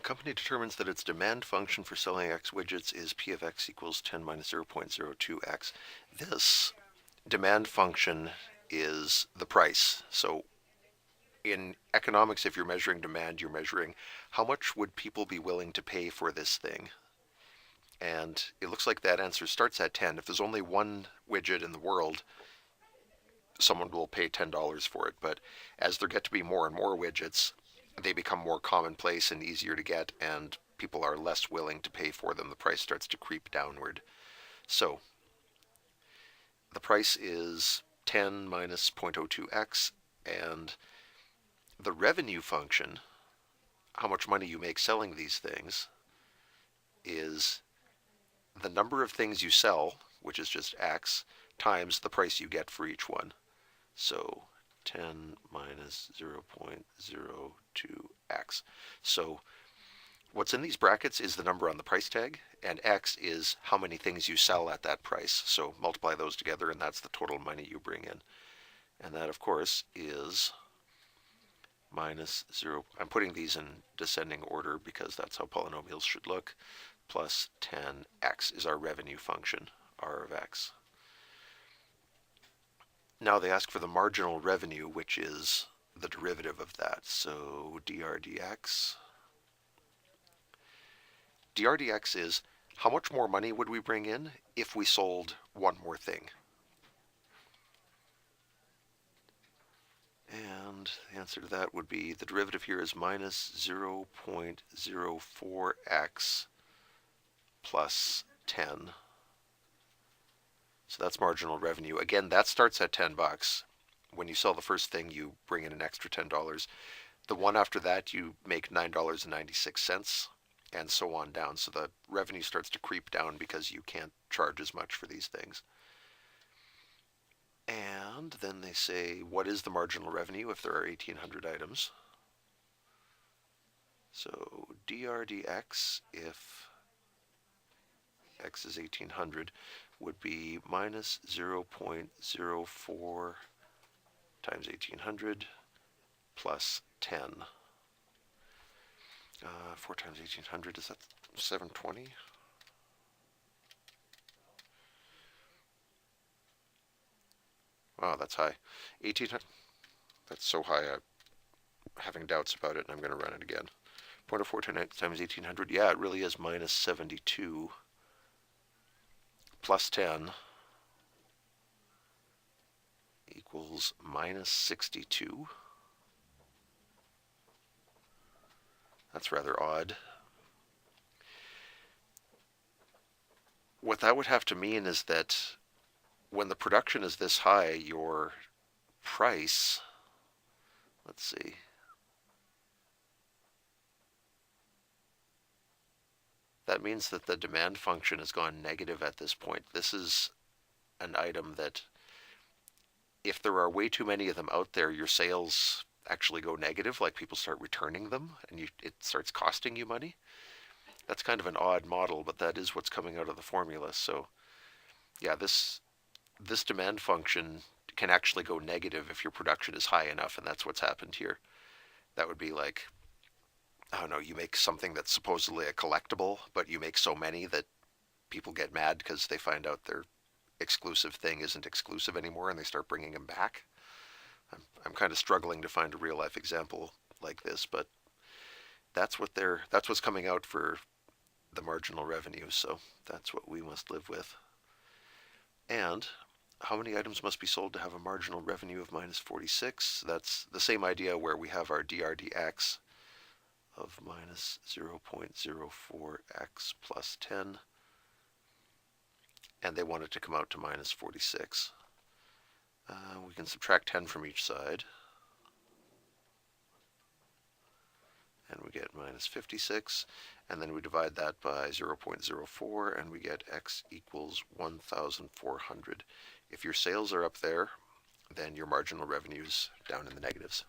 company determines that its demand function for selling X widgets is P of X equals 10 minus 0.02X. This demand function is the price. So in economics, if you're measuring demand, you're measuring how much would people be willing to pay for this thing. And it looks like that answer starts at 10. If there's only one widget in the world, someone will pay $10 for it. But as there get to be more and more widgets, they become more commonplace and easier to get, and people are less willing to pay for them. The price starts to creep downward. So the price is 10 minus 0.02x, and the revenue function, how much money you make selling these things, is the number of things you sell, which is just x, times the price you get for each one. So 10 minus 0.02x. So what's in these brackets is the number on the price tag, and x is how many things you sell at that price. So multiply those together, and that's the total money you bring in. And that, of course, is minus 0. I'm putting these in descending order because that's how polynomials should look. Plus 10x is our revenue function, r of x. Now they ask for the marginal revenue, which is the derivative of that. So dr dx. dr dx is how much more money would we bring in if we sold one more thing. And the answer to that would be the derivative here is minus 0.04x plus 10. So that's marginal revenue. Again, that starts at $10. When you sell the first thing, you bring in an extra $10. The one after that, you make $9.96, and so on down. So the revenue starts to creep down because you can't charge as much for these things. And then they say, what is the marginal revenue if there are 1,800 items? So dr dx, if x is 1,800, would be minus 0.04 times 1,800 plus 10. 4 times 1,800, is that 720? Wow, that's high. 1,800, that's so high I'm having doubts about it, and I'm going to run it again. 0.04 times 1,800, yeah, it really is minus 72 plus 10 equals minus 62. That's rather odd. What that would have to mean is that when the production is this high, your price, let's see, that means that the demand function has gone negative at this point. This is an item that, if there are way too many of them out there, your sales actually go negative, like people start returning them, and it starts costing you money. That's kind of an odd model, but that is what's coming out of the formula. So yeah, this demand function can actually go negative if your production is high enough, and that's what's happened here. That would be like, I don't know, you make something that's supposedly a collectible, but you make so many that people get mad because they find out their exclusive thing isn't exclusive anymore, and they start bringing them back. I'm kind of struggling to find a real life example like this, but that's what's coming out for the marginal revenue, so that's what we must live with. And how many items must be sold to have a marginal revenue of minus 46? That's the same idea where we have our dr dx of minus 0.04x plus 10, and they want it to come out to minus 46. We can subtract 10 from each side, and we get minus 56, and then we divide that by 0.04, and we get x equals 1,400. If your sales are up there, then your marginal revenue's down in the negatives.